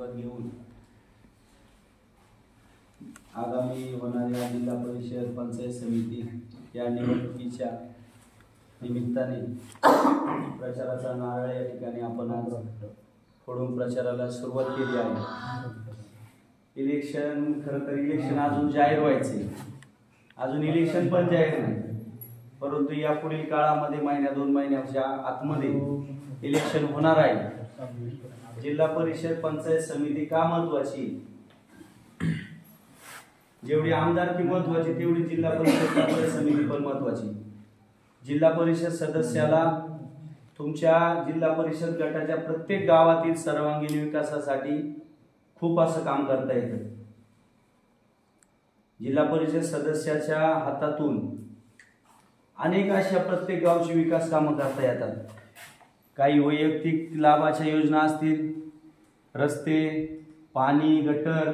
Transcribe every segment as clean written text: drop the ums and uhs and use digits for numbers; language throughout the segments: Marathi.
शपथ घेऊन आगामी होणाऱ्या जिल्हा परिषद पंचायत समिती या निवडणुकीच्या निमित्ताने प्रचाराचा नारळ या ठिकाणी आपण आज फोडून प्रचाराला सुरुवात केली आहे। इलेक्शन खरं तर इलेक्शन अजून जाहीर व्हायचे, अजून इलेक्शन पण जाहीर नाही, परंतु या पुढील काळामध्ये महिन्या 2 महिन्याच्या आतमध्ये इलेक्शन होणार आहे। जिल्हा परिषद पंचायत समिती का महत्वाची? जेवढी आमदारकी महत्वाची तेवढी जिल्हा परिषद पंचायत समिती पण महत्वाची। जिल्हा परिषद सदस्याला तुमच्या जिल्हा परिषद गटाच्या प्रत्येक गावातील सर्वांगीण विकासासाठी खूप असं काम करता येतं। जिल्हा परिषद सदस्याच्या हातातून अनेक अशा प्रत्येक गावची विकास कामं करता येतात। काही वैयक्तिक लाभाच्या योजना असतील, रस्ते, पाणी, गटर,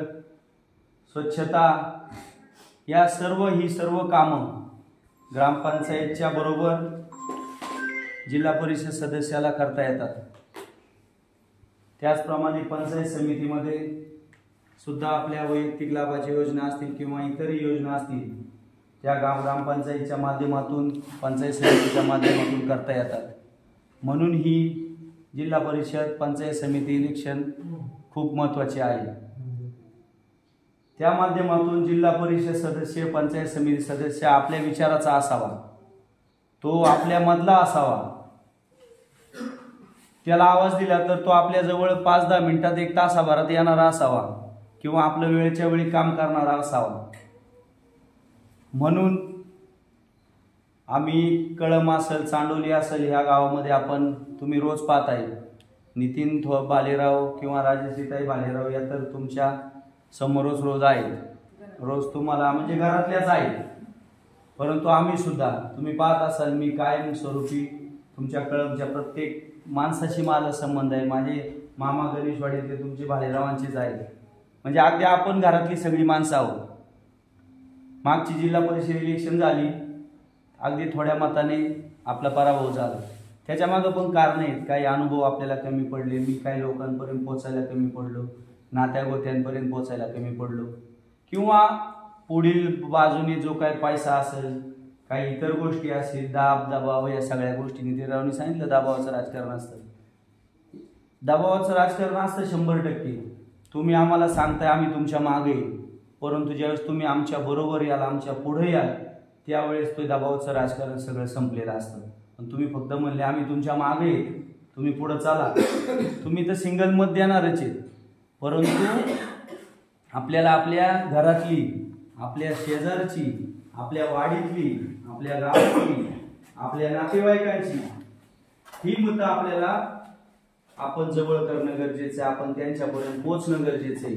स्वच्छता, या सर्व कामं ग्रामपंचायतच्या बरोबर जिल्हा परिषद सदस्याला करता येतात। त्याचप्रमाणे पंचायत समितीमध्ये सुद्धा आपल्या वैयक्तिक लाभाच्या योजना असतील किंवा इतरही योजना असतील त्या ग्रामपंचायतीच्या माध्यमातून पंचायत समितीच्या माध्यमातून करता येतात। म्हणून ही जिल्हा परिषद पंचायत समिती इलेक्शन खूप महत्त्वाचे आहे। त्या माध्यमातून जिल्हा परिषद सदस्य पंचायत समिती सदस्य आपल्या विचाराचा असावा, तो आपल्या मधला असावा, त्याला आवाज दिला तर तो आपल्या जवळ 5-10 मिनिटात 1 तासाभरात येणारा असावा किंवा आपलं वेळच्या वेळी काम करणारा असावा। म्हणून आम्ही कळम असेल, चांडोली असेल, ह्या गावामध्ये आपण तुम्ही रोज पाहताय नितीन भालेराव किंवा राजश्रीताई भालेराव या तर तुमच्या समोरच रोज आहेत, रोज तुम्हाला म्हणजे घरातल्याच आहेत। परंतु आम्ही सुद्धा तुम्ही पाहत असाल, मी कायम स्वरूपी तुमच्या कळमच्या प्रत्येक माणसाशी माझा संबंध आहे। माझे मामा गणेशवाडीतले तुमचे भालेरावांचेच आहेत, म्हणजे अगदी आपण घरातली सगळी माणसं आहोत। मागची जिल्हा परिषद इलेक्शन झाली, अगदी थोड्या मताने आपला पराभव झाला। त्याच्या मागं पण कारण आहेत, काही अनुभव आपल्याला कमी पडले, मी काही लोकांपर्यंत पोहोचायला कमी पडलो, नात्या गोत्यांपर्यंत पोहोचायला कमी पडलो, किंवा पुढील बाजूने जो काही पैसा असेल, काही इतर गोष्टी असतील, दाब दबाव, या सगळ्या गोष्टी नितीनरावांनी सांगितलं दबावाचं राजकारण असतं। दबावाचं राजकारण असतं 100%। तुम्ही आम्हाला सांगताय आम्ही तुमच्या मागे, परंतु ज्यावेळेस तुम्ही आमच्या बरोबर याल, आमच्या पुढे याल, त्यावेळेस तो दबावाचं राजकारण सगळं संपलेलं असतं। पण तुम्ही फक्त म्हणले आम्ही तुमच्या मागे, तुम्ही पुढे चाला, तुम्ही तर सिंगल मत देणारच आहेत, परंतु आपल्याला आपल्या घरातली, आपल्या शेजारची, आपल्या वाडीतली, आपल्या गावातली, आपल्या नातेवाईकांची ही मतं आपल्याला आपण जवळ करणं गरजेचं आहे, आपण त्यांच्यापर्यंत पोहोचणं गरजेचं आहे,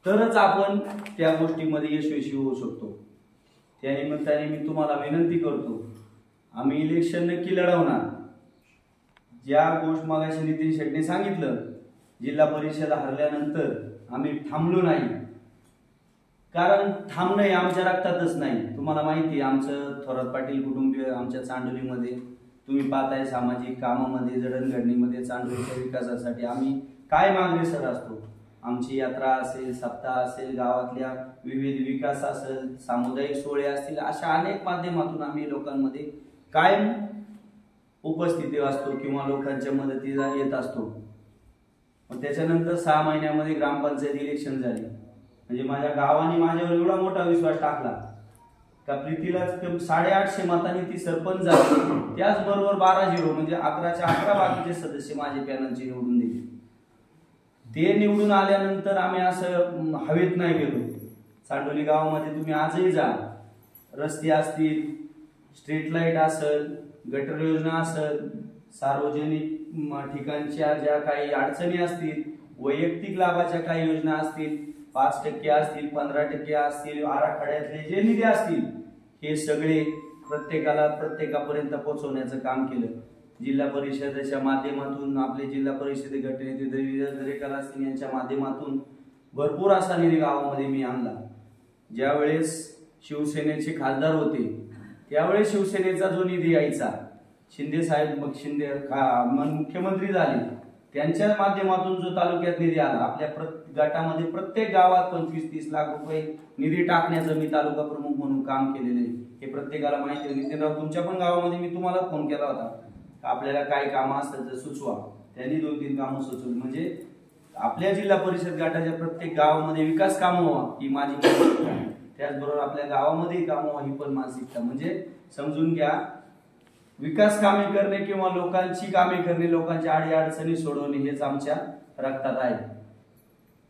तरच आपण त्या गोष्टीमध्ये यशस्वी होऊ शकतो। त्या निमित्ताने मी तुम्हाला विनंती करतो, आम्ही इलेक्शन नक्की लढवणार। ज्या गोष्ट मगाशी नितीन शेट्टीने सांगितलं, जिल्हा परिषद हरल्यानंतर आम्ही थांबलो नाही, कारण थांबणं हे आमच्या रक्तातच नाही। तुम्हाला माहिती आहे, आमचं थोरात पाटील कुटुंबीय आमच्या चांडोलीमध्ये तुम्ही पाहताय, सामाजिक कामामध्ये, जडणघडणीमध्ये, चांडोलीच्या विकासासाठी आम्ही काय अग्रेसर असतो। आमची यात्रा असेल, सप्ताह असेल, गावातल्या विविध विकास असेल, सामुदायिक सोहळे असतील, अशा अनेक माध्यमातून आम्ही लोकांमध्ये कायम उपस्थिती असतो किंवा लोकांच्या मदतीला येत असतो। त्याच्यानंतर 6 महिन्यामध्ये ग्रामपंचायत इलेक्शन झाली, म्हणजे माझ्या गावाने माझ्यावर एवढा मोठा विश्वास टाकला का प्रीतीला 850 मतांनी ती सरपंच झाली। त्याचबरोबर 12-0 म्हणजे 11च्या 11 बाकीचे सदस्य माझे पॅनलचे निवडून दिले। ते निवडून आल्यानंतर आम्ही असं हवेत नाही गेलो। चांडोली गावामध्ये तुम्ही आजही जा, रस्ते असतील, स्ट्रीट लाईट असेल, गटर योजना असेल, सार्वजनिक ठिकाणच्या ज्या काही अडचणी असतील, वैयक्तिक लाभाच्या काही योजना असतील, 5% असतील, 15% असतील, आराखड्यातले जे निधी असतील, हे सगळे प्रत्येकापर्यंत पोहोचवण्याचं काम केलं। जिल्हा परिषदेच्या माध्यमातून, आपले जिल्हा परिषद गटनेते दरेकर असतील यांच्या माध्यमातून भरपूर असा निधी गावामध्ये मी आणला। ज्यावेळेस शिवसेनेचे खासदार होते त्यावेळेस शिवसेनेचा जो निधी यायचा, शिंदे साहेब मग मुख्यमंत्री झाले त्यांच्या माध्यमातून जो तालुक्यात निधी आला, आपल्या गटामध्ये प्रत्येक गावात 25-30 लाख रुपये निधी टाकण्याचं मी तालुका प्रमुख म्हणून काम केलेलं आहे, हे प्रत्येकाला माहिती आहे. नितीनराव, तुमच्या पण गावामध्ये मी तुम्हाला फोन केला होता, आपल्याला काय कामं असतात तर सुचवा. त्यांनी 2-3 कामं सुचवली. म्हणजे आपल्या जिल्हा परिषद गटाच्या प्रत्येक गावामध्ये विकास कामं व्हावा ही माझी मानसिकता. त्याचबरोबर आपल्या गावामध्ये कामं व्हावी ही पण मानसिकता. म्हणजे समजून घ्या, विकास कामे करणे किंवा लोकांची कामे करणे, लोकांच्या अडीअडचणी सोडवणे हेच आमच्या रक्तात आहे.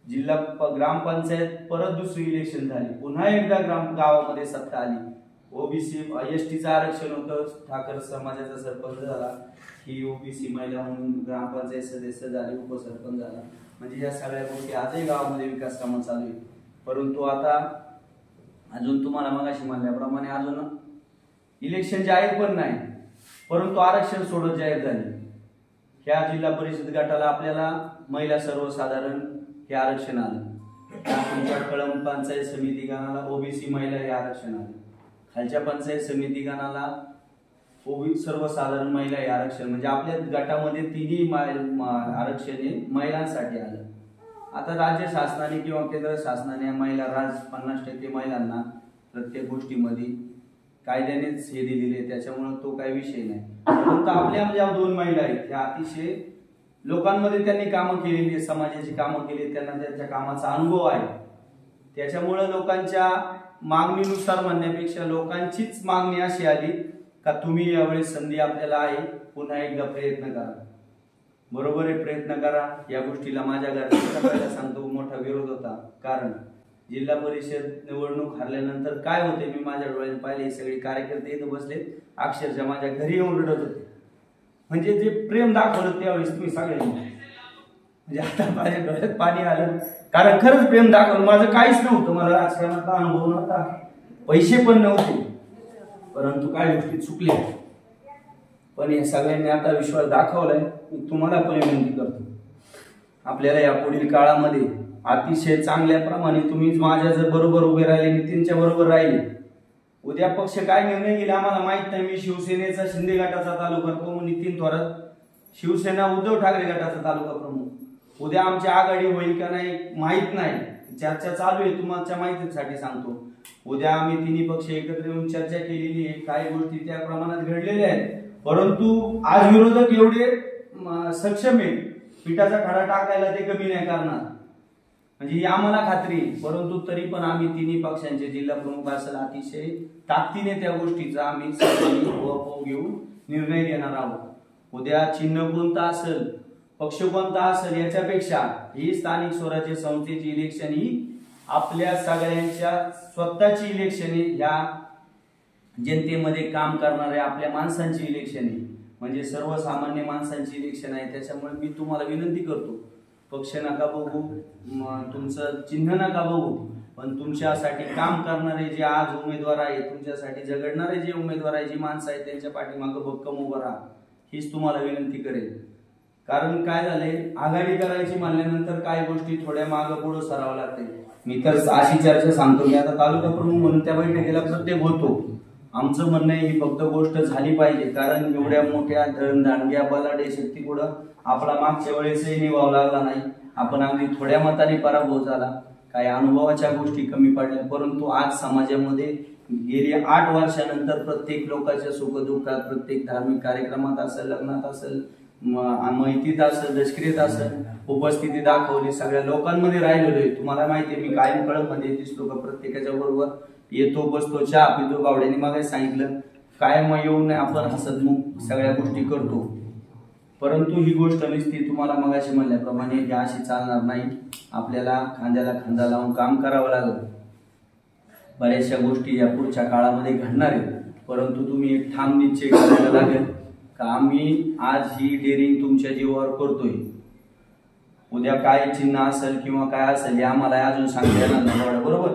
जिल्हा ग्रामपंचायत परत दुसरी इलेक्शन झाली, पुन्हा एकदा गावामध्ये सत्ता आली. ओबीसी एसटीचं आरक्षण होतं, ठाकर समाजाचा सरपंच झाला, ही ओबीसी महिला म्हणून ग्रामपंचायत सदस्य झाली, उपसरपंच झाला. म्हणजे या सगळ्या गोष्टी आजही गावामध्ये विकास कामं चालू आहे. परंतु आता अजून तुम्हाला मगाशी म्हणल्याप्रमाणे अजून इलेक्शन जाहीर पण नाही, परंतु आरक्षण सोडत जाहीर झाले. ह्या जिल्हा परिषद गटाला आपल्याला महिला सर्वसाधारण हे आरक्षण आलं. तुमच्या कळंब पंचायत समिती गणाला ओबीसी महिला हे आरक्षण आलं. खालच्या पंचायत समिती गणाला ओबीसी सर्वसाधारण महिला हे आरक्षण. म्हणजे आपल्या गटामध्ये तिन्ही आरक्षण हे महिलांसाठी आलं. आता राज्य शासनाने किंवा केंद्र शासनाने महिला 50% महिलांना प्रत्येक गोष्टीमध्ये कायद्यानेच हे दिलेले, त्याच्यामुळे तो काही विषय नाही. परंतु आपल्या ज्या 2 महिला आहेत त्या अतिशय लोकांमध्ये त्यांनी कामं केलेली, समाजाची कामं केली, त्यांना त्यांच्या कामाचा अनुभव आहे. त्याच्यामुळे लोकांच्या मागणीनुसार म्हणण्यापेक्षा लोकांचीच मागणी अशी आली का तुम्ही यावेळेस संधी आपल्याला आहे, पुन्हा एकदा प्रयत्न करा. बरोबर आहे, प्रयत्न करा. या गोष्टीला माझ्या घरात सांगतो मोठा विरोध होता. कारण जिल्हा परिषद निवडणूक हरल्यानंतर काय होते मी माझ्या डोळ्याने पाहिले, सगळे कार्यकर्ते इथं बसले, अक्षरशः माझ्या घरी येऊन रडत होते. म्हणजे जे प्रेम दाखवलं त्यावेळेस तुम्ही सगळ्यांनी, म्हणजे आता माझ्या डोळ्यात पाणी आलं. कारण खरंच प्रेम दाखवलं. माझं काहीच नव्हतं, मला राजकारणाचा अनुभव नव्हता, पैसे पण नव्हते, परंतु काय गोष्टी चुकल्या. पण या सगळ्यांनी आता विश्वास दाखवलाय. मी तुम्हाला पण विनंती करतो, आपल्याला या पुढील काळामध्ये अतिशय चांगल्या प्रमाणे तुम्ही माझ्या जर बरोबर उभे राहिले, नितीनच्या बरोबर राहिले, उद्या पक्ष काय निर्णय घेईल आम्हाला माहित नाही. मी शिवसेनेचा शिंदे गटाचा तालुका प्रमुख, नितीन थोरात शिवसेना उद्धव ठाकरे गटाचा तालुका प्रमुख. उद्या आमची आघाडी होईल का नाही माहित नाही, चर्चा चालू आहे, तुमच्या माहितीसाठी सांगतो. उद्या आम्ही तिन्ही पक्ष एकत्र येऊन चर्चा केलेली आहे, काही गोष्टी त्या प्रमाणात घडलेल्या आहेत. परंतु आज विरोधक एवढे सक्षम आहेत, पिठाचा खडा टाकायला ते कमी नाही करणार, म्हणजे ही आम्हाला खात्री. परंतु तरी पण आम्ही तिन्ही पक्षांचे जिल्हा प्रमुख असेल अतिशय ताकदीने त्या गोष्टीचा आम्ही घेऊन निर्णय घेणार आहोत. उद्या चिन्ह कोणतं असेल, पक्ष कोणता असेल, याच्यापेक्षा ही स्थानिक स्वराज्य संस्थेची इलेक्शन ही आपल्या सगळ्यांच्या स्वतःची इलेक्शन आहे, ह्या जनतेमध्ये काम करणाऱ्या आपल्या माणसांची इलेक्शन आहे, म्हणजे सर्वसामान्य माणसांची इलेक्शन आहे. त्याच्यामुळे मी तुम्हाला विनंती करतो, पक्ष नका बघू, तुमचं चिन्ह नका बघू, पण तुमच्यासाठी काम करणारे जे आज उमेदवार आहेत, तुमच्यासाठी झगडणारे जे उमेदवार आहेत, जी माणसं आहेत, त्यांच्या पाठीमागं भक्कम उभं राहा, हीच तुम्हाला विनंती करेल. कारण काय झालंय, आघाडी करायची म्हणल्यानंतर काही गोष्टी थोड्या मागं पुढं सरावं लागते. मी तर अशी चर्चा सांगतो, मी आता तालुका प्रमुख म्हणून त्या बैठकीला प्रत्येक होतो. आमचं म्हणणं ही फक्त गोष्ट झाली पाहिजे, कारण एवढ्या मोठ्या दांडग्या बलाढ्य शक्ती पुढं आपला मागच्या वेळेसही निभाव लागला नाही. आपण अगदी थोड्या मताने पराभव झाला, काही अनुभवाच्या गोष्टी कमी पडल्या. परंतु आज समाजामध्ये गेली 8 वर्षानंतर प्रत्येक लोकांच्या सुखदुःखात, प्रत्येक धार्मिक कार्यक्रमात असेल, लग्नात असेल, माहितीत असेल, दशक्रियेत असेल, उपस्थिती दाखवली, सगळ्या लोकांमध्ये राहिलेलो आहे. तुम्हाला माहिती आहे, मी कायम कळंबमध्ये दिसतो का प्रत्येकाच्या बरोबर येतो, बसतो, चहा पितो. गावड्याने मागे सांगितलं कायम येऊन आपण हसतमुख सगळ्या गोष्टी करतो. परंतु ही गोष्ट नसती, तुम्हाला मगाशी म्हणल्याप्रमाणे ही अशी चालणार नाही. आपल्याला खांद्याला खांदा लावून काम करावं लागेल. बऱ्याचशा गोष्टी या पुढच्या काळामध्ये घडणार आहेत, परंतु तुम्ही एक ठाम निश्चय करायला लागेल का आम्ही आज ही डेअरिंग तुमच्या जीवावर करतोय. उद्या काय चिन्ह असेल किंवा काय असेल हे आम्हाला अजून सांगता येणार नाही, बरोबर.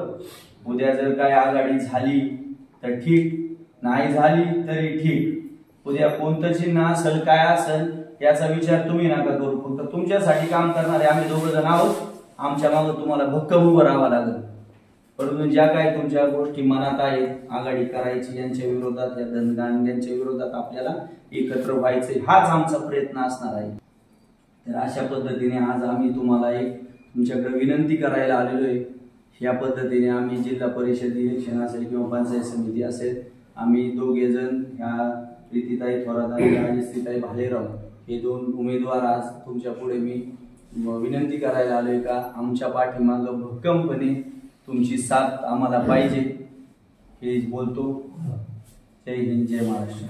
उद्या जर काय आघाडी झाली तर ठीक, नाही झाली तरी ठीक. उद्या कोणतं चिन्ह असेल, काय असेल याचा विचार तुम्ही नका करू. फक्त तुमच्यासाठी काम करणारे आम्ही 2 जण आहोत. आमच्या मागे तुम्हाला भक्कम उभं राहावं लागेल. परंतु ज्या काही तुमच्या गोष्टी मनात आहेत, आघाडी करायची यांच्या विरोधात, या दंडगांड्यांच्या विरोधात आपल्याला एकत्र व्हायचे, हाच आमचा प्रयत्न असणार आहे. तर अशा पद्धतीने आज आम्ही तुम्हाला एक तुमच्याकडे विनंती करायला आलेलो आहे। या पद्धतीने आम्ही जिल्हा परिषद इलेक्शन असेल किंवा पंचायत समिती असेल, आम्ही दोघे जण ह्या प्रीतीताई थोरात आणि राजश्रीताई भालेराव हे 2 उमेदवार आज तुमच्या पुढे मी विनंती करायला आलोय का आमच्या पाठीमागं भक्कमपणे तुमची साथ आम्हाला पाहिजे, हे बोलतो। जय हिंद, जय महाराष्ट्र।